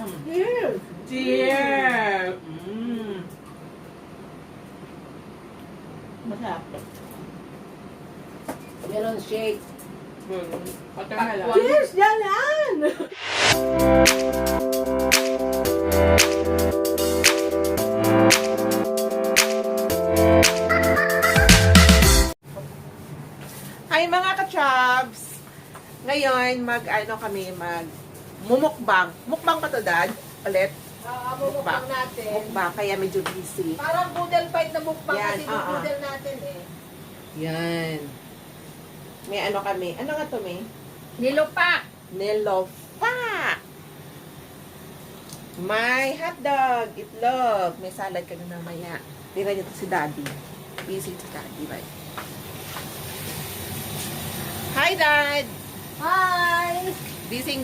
Cheers! Cheers! Masarap. Melon shake. Patangalan. Cheers! Yan! Hi mga ka-chubs! Ngayon, kami mumukbang. Mukbang pa to, Dad? Ulit? Mukbang natin. Mukbang, kaya medyo busy. Parang boodle fight na mukbang Yan, kasi yung boodle natin eh. Yan. May ano kami. Ano nga to, May? Nilupa! Nilofa! May hotdog, itlog. May salad ka na mamaya. Tira niyo to si Daddy. Busy si Daddy, right? Hi, Dad! Hi! Busy.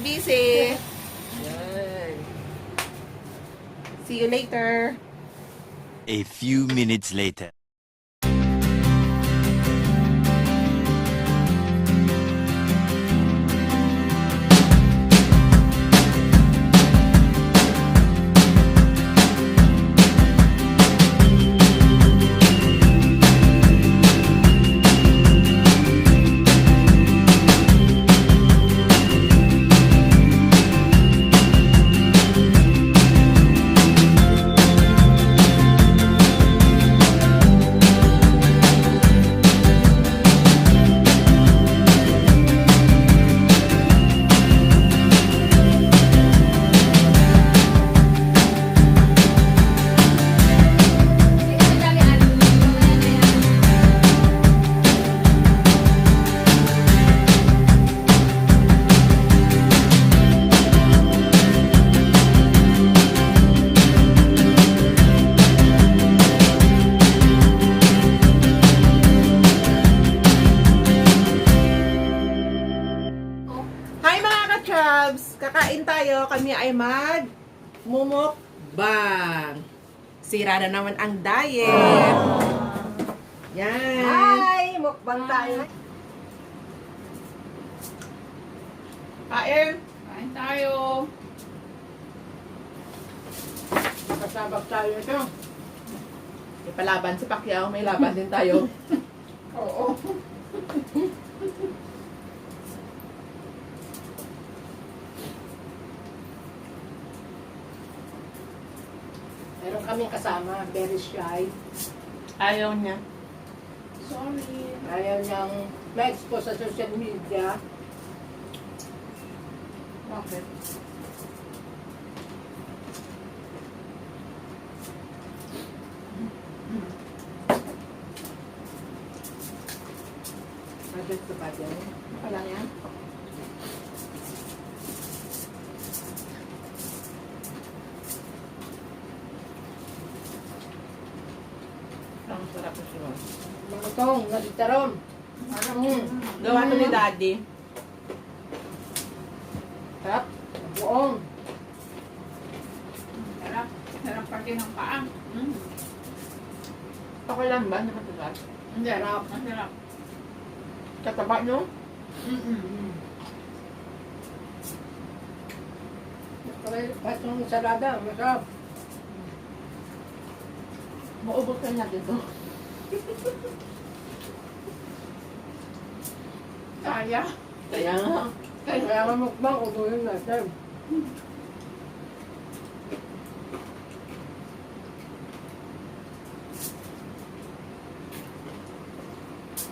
Yan. See you later. A few minutes later. Kakain tayo, kami ay mumukbang. Sira na naman ang diet. Yan. Hi! Mukbang tayo. Kain. Kain tayo. Kasabag tayo ito. May palaban si Pacquiao, may laban din tayo. Oo. Meron kaming kasama, very shy. Ayaw niya. Sorry. Ayaw niyang ma-expose sa social media. Bakit? Adjust to pa din. Wala yan. Ang sarap po siya. Mga tong, nalitaron. Gawa to ni Daddy. Sarap. Buong. Sarap. Sarap pati ng paa. Okay lang ba? Nakatulat? Hindi. Sarap. Masarap. Kataba nyo? Kahit yung salada, masarap. Maubos ka natin to. Kaya. Kaya nga. Kaya nga mukbang, ubuhin natin.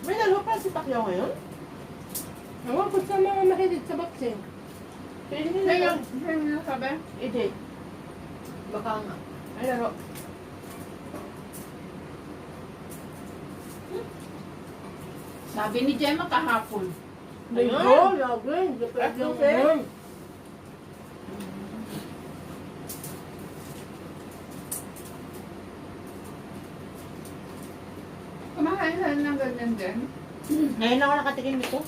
May lalo pa si Pacquiao ngayon? Ewan ko sa mga mahilig sa boxing. Sa'yo yung sabi? Hindi. Baka nga. May laro. Sabi ni Gemma kahapon. Linggo, lagi. Hindi pwede yung ngayon. Kumakain ka ng ganyan din. Ngayon ako nakatikim nito.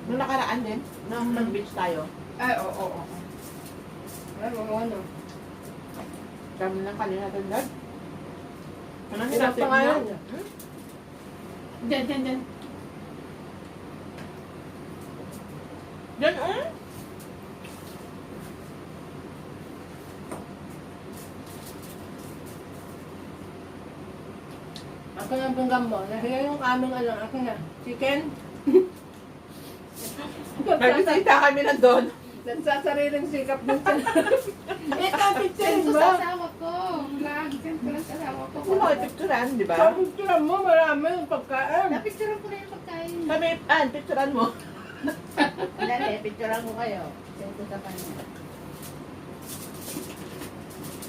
Nung nakaraan din, nung nag-beach tayo. Ay, oo. Ay, mga ano. Dami lang kanina natin, Dad. Ano Ilang hinatid pangalan niya? niya? Diyan. Diyan, Ako na ang pinggam mo. Nahiya yung aming ano. Ako na. Chicken. Nagbisita kami na doon. Nagsasariling sikap ng tiyan. Ito, picture Send ko mo. sa asawa ko. Vlog. Send ko lang sa asawa ko. Kung mga picturean, di ba? Sa picture mo, marami yung pagkain. Napicturean ko na yung pagkain. Kami, picturean mo. Dali, picturean ko kayo. Send ko sa kanya.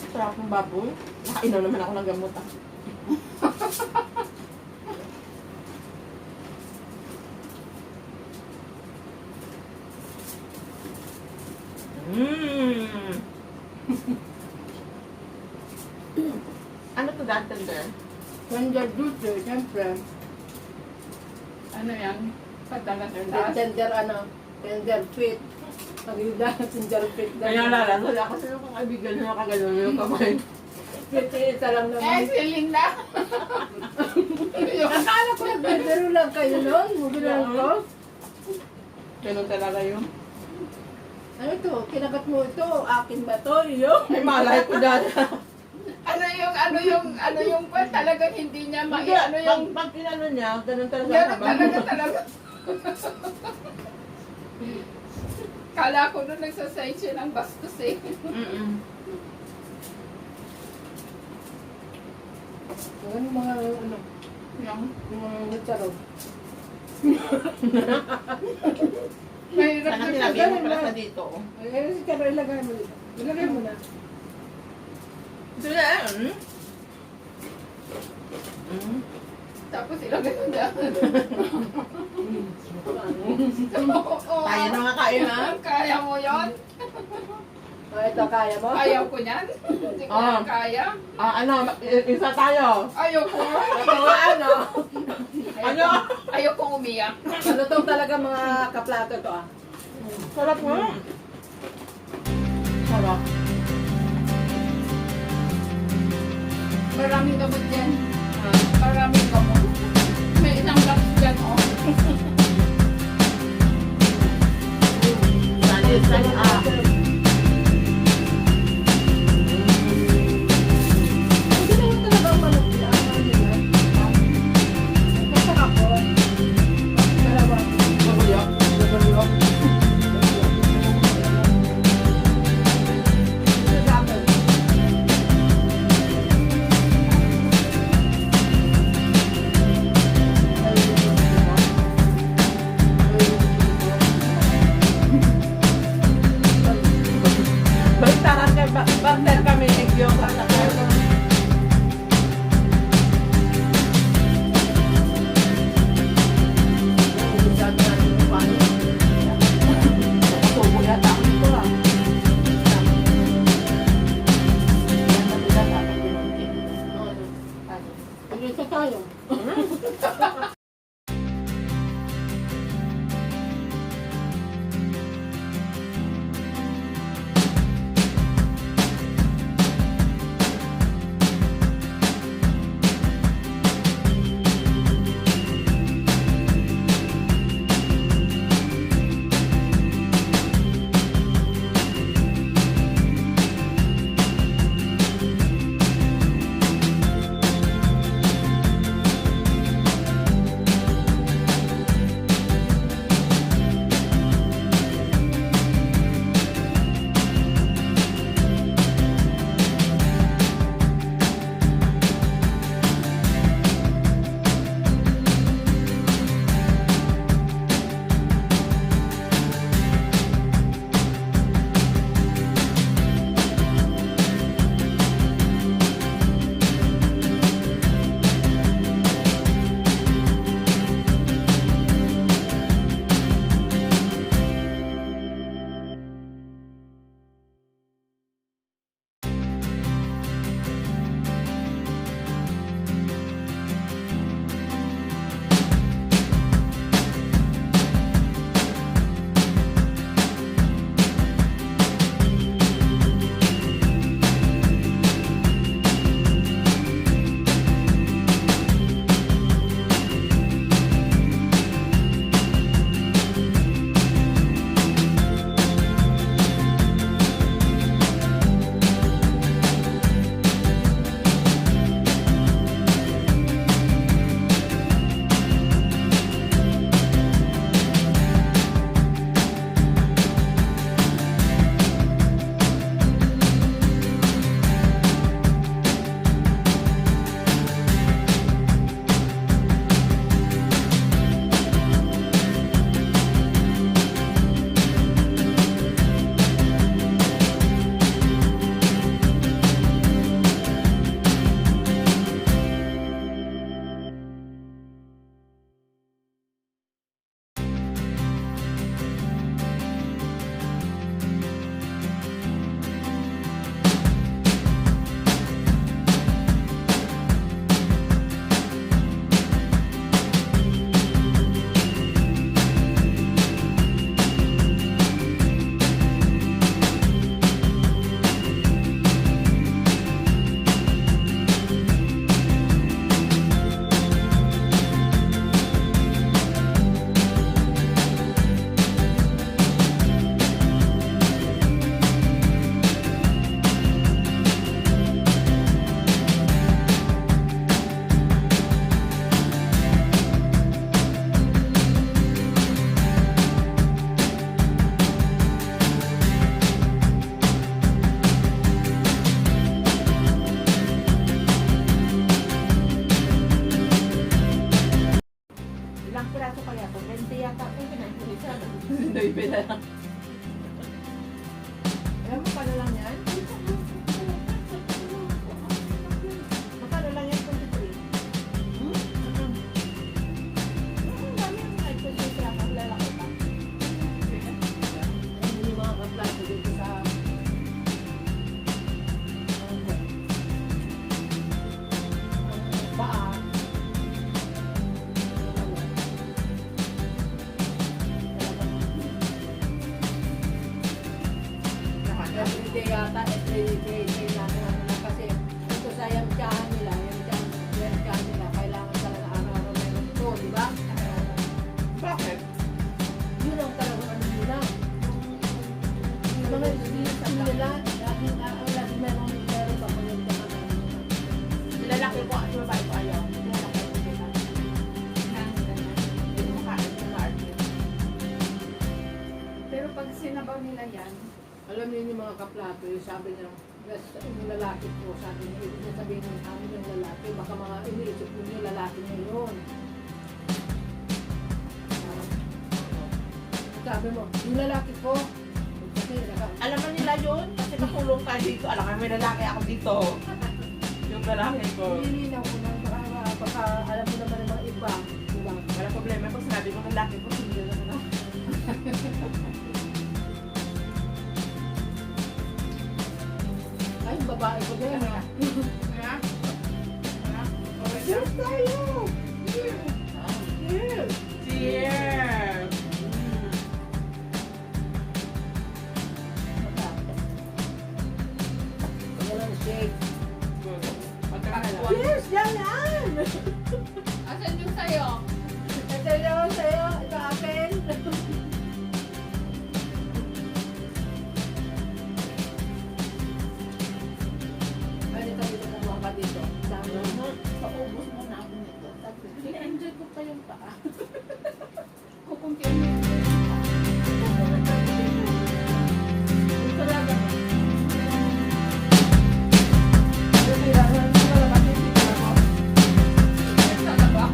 Sarap ng baboy. Nakainom naman ako ng gamot ah. Mmm. Ano to dati there? Tender dulce, siyempre. Ano yan? Padalas yung das. Tender ano, tender sweet. Pag-ida, tender sweet. Kaya lalala kasi yung kaibigan niya nakagano'n yung kamay. Isa lang Eh, naman. siling na. Akala ko nagbibiro lang kayo noon. Mubilang ko. Ganun talaga yun. Ano to? Kinagat mo ito? Akin ba to? Yung? May malay ko dati. Ano yung pa talagang hindi niya Hindi, ano yung pag tinano niya, ganun talaga. Yan talaga. Kala ko nung nagsaside siya ng bastos eh. Ano mga ano? Yung Yung natsarog. mahirap Sana na sinabi mo pala sa dito. Ay, si Karo, ilagay mo dito. Ilagay mo na. Ito na, Tapos ilagay mo dyan. Kaya na nga kain ha. Kaya mo yon? Ito, kaya mo? Ayaw ko yan. Hindi ko yan kaya. Isa tayo. Ayaw ko. Ito nga ano? Ano? Ayaw kong umiyak. Ano tong talaga mga kaplato to ah? Sarap mo. Sarap. Maraming gamot dyan. Maraming gamot. May isang box dyan, oh. Sani ah. Hindi naman talaga ang manok nila. Ano nila? Masarap po. Dalawa. Mabuyak. Mabuyak. Masarap. day yata, every day natin na kasi ito sa yung tiyahan nila, yung tiyahan nila, kailangan talaga araw-araw meron ito, di ba? Bakit? Yun ang talagang ano nila. Yung mga sa nila, lagi meron pa mga Nilalaki ko at babae ko ayaw. Nilalaki ko kita. Hindi mo kain yung market. Pero pag sinabaw nila yan, alam niyo yung mga kaplato, yung sabi niya, yung lalaki ko, sabi niya, ibig niya sabihin ng amin yung lalaki, baka mga iniisip mo yung lalaki niya yun. Sabi mo, yung lalaki ko, kasi Alam mo nila yun? Kasi nakulong tayo dito. Alam mo, may lalaki ako dito. Yung lalaki ko. nilinaw ko lang, baka alam mo naman ng mga iba, diba? Wala problema kung sinabi ko lalaki ko. Hindi na ano. Ay, babae ko din, ha? kaya, Cheers tayo! Cheers! Cheers! Yan ang shake. Magkakala. Cheers! Yan yan! asan yung sayo? Ito yung sa'yo, ito akin. Ay, dito na mga ka dito. Dami mo. Paubos mo na ako nito. Enjoy ko pa yung paa. Kukunti mo. Ito talaga. Kailangan ko na lang yung picture mo. Sana ba?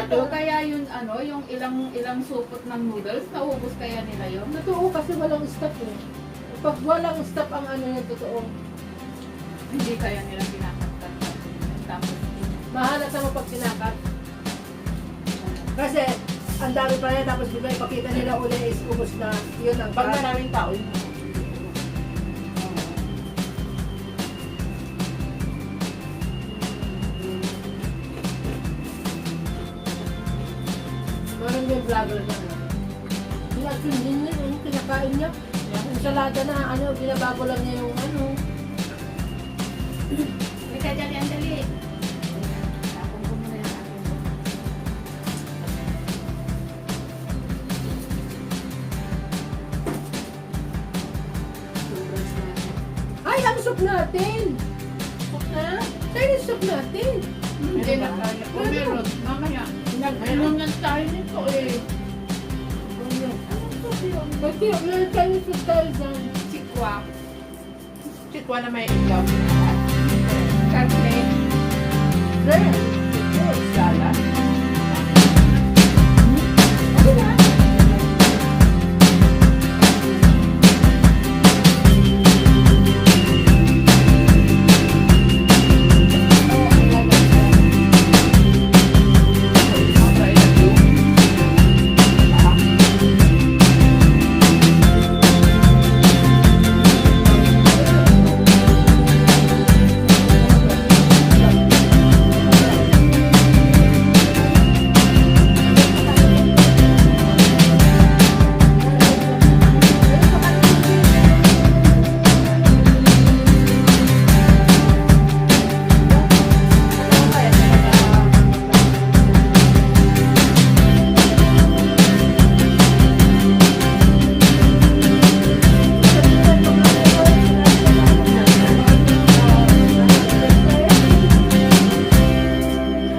Totoo kaya yun, yung ilang supot ng noodles, naubos kaya nila yun? Totoo kasi walang stop eh. Pag walang stop ang ano yung totoo, Hindi kaya nila pinakatkat. Tapos, mahalat naman pag sinakat. Kasi, ang dami pa rin, tapos bigla ipakita nila uli is ubos na yun ang Pag cut. maraming tao, yun. Meron yung vlogger na yung actually din yun, yung kinakain niya. Yung ensalada na, binabago lang niya yung Halika dyan, yan, dali. Tapon ko muna yung akin. Ay, ang soup natin! Cook na? Chinese soup natin! Hindi na kaya. Kung meron, mamaya. Nag-inom na tayo nito eh. Kasi yung Chinese soup tayo dyan. Sikwa. Chitwa na may ilaw. Karne. There! Salad.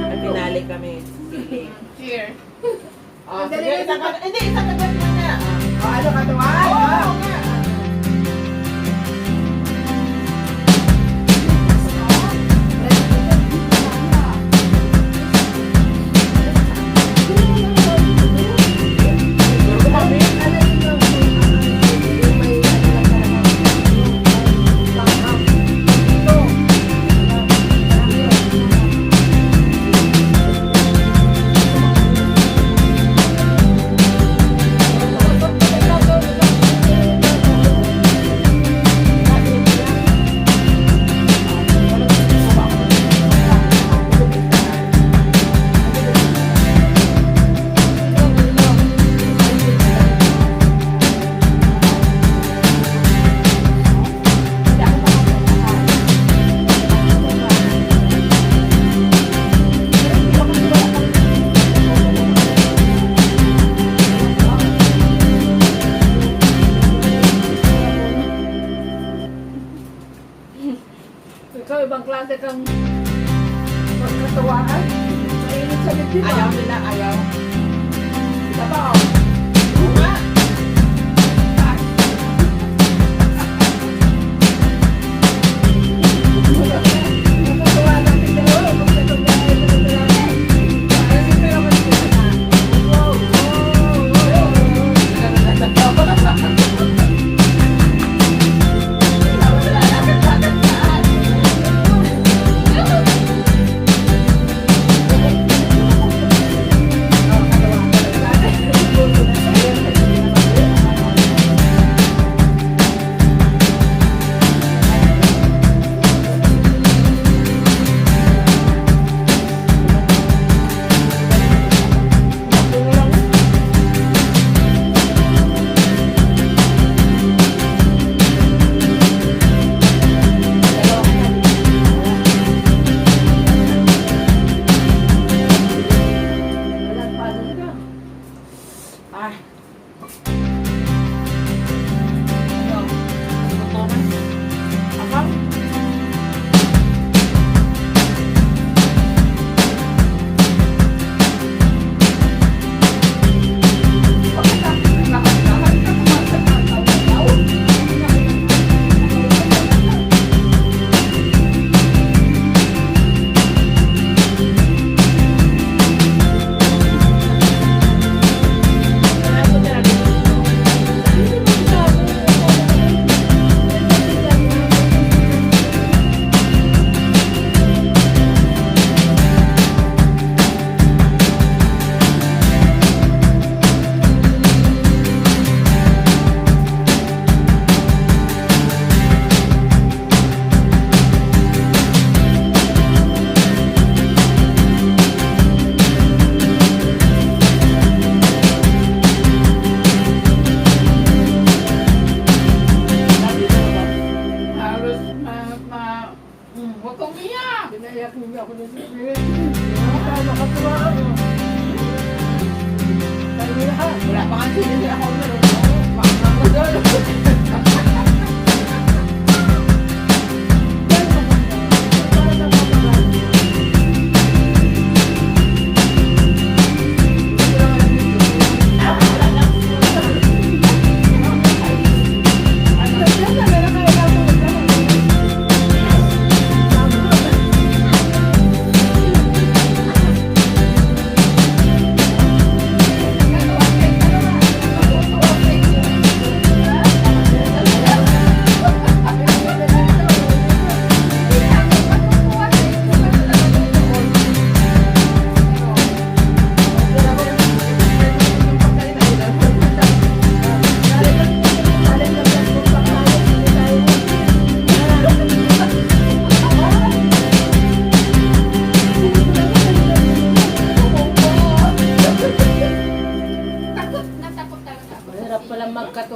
At pinali kami. Cheers. Oh, sige, isang kagat. Hindi, isang kagat mo na. Ano ka tuwa? Oo nga. Ikaw, ibang klase kang magkatuwaan. Mainit sa bibig mo. Ayaw nila, ayaw. Isa pa, oh. Oo nga. Magkatuwa lang si Teo. Magkatuwa lang si Teo. Ay, si Teo ka sila na. Wow, wow, wow.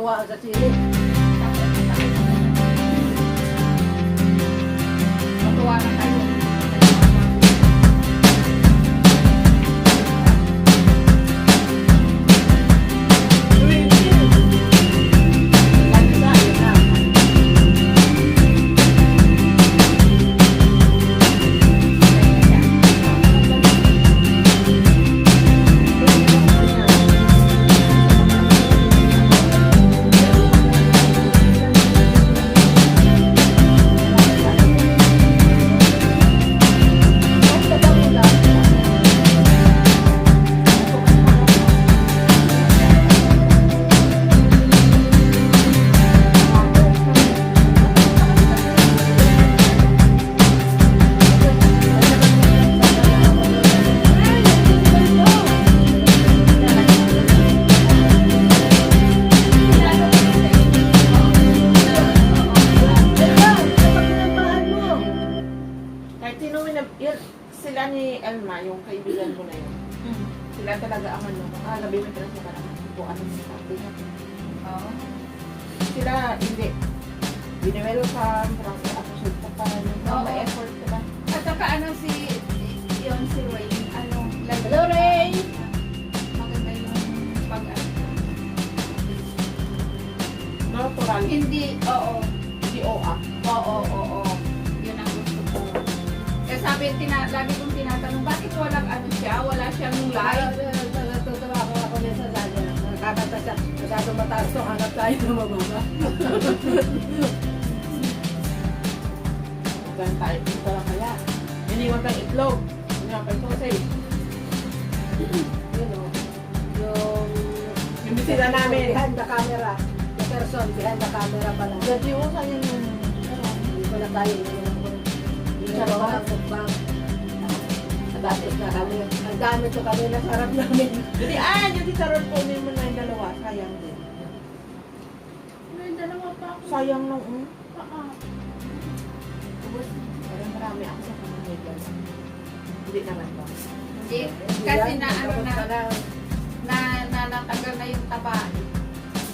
natutuwa sa sili. Matuwa na kayo. Sila ni Elma, yung kaibigan ko na yun. Sila talaga ang ano, labi mo talaga sa parang bukas sa sabi na. Oo. Sila, hindi. Binewelcome, parang i-appreciate pa pa. Oo. May effort sila. At saka ano si Ray, ano, like, Hello, Ray! maganda yung pag Natural. hindi, oo. Hindi OA. Oo. Yun ang gusto ko. Kaya sabi, lagi kong tinatanong, bakit walang ano siya? Wala siyang live? Natutuwa ako niya sa dada. Nakakanta siya. Masyadong mataas to, hanap tayo na mababa. Ganun tayo. Ito lang kaya. Iniwan kang itlog. Iniwan kang sausage. Yun o. Yung bisita namin. Behind the camera. The person behind the camera pala. Dati mo sa yun yung... Hindi ko na tayo. Hindi na ako ng mukbang. Tapos na kami. Ang dami to kanina sa harap namin. Hindi, yung titaron po mo na yung dalawa. Sayang din. May dalawa pa ako. Sayang nung... Parang marami ako sa pamamagitan. Hindi naman ba? Hindi. Kasi na ano na natanggal na yung taba.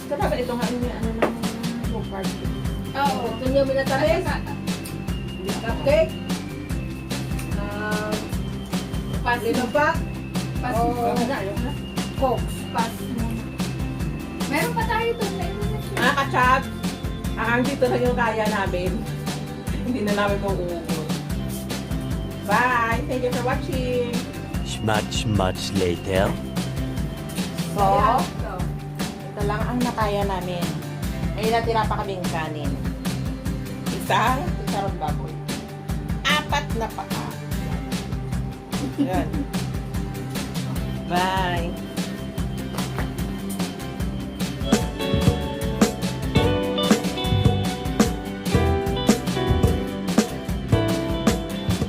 Kapag ito nga yung ano ng book party. Oo. Gusto niyo minatamis? Cupcake? Pass Lino pa? Pass Oo. Cokes. Pass muna. Meron pa tayo doon na yun. Kachab! Dito na yung kaya namin. Hindi na namin mauubos. Bye! Thank you for watching! Much later. So, ito lang ang nakaya namin. May natira pa kaming kanin. Isang baboy. 4 na paka. Yan. Bye!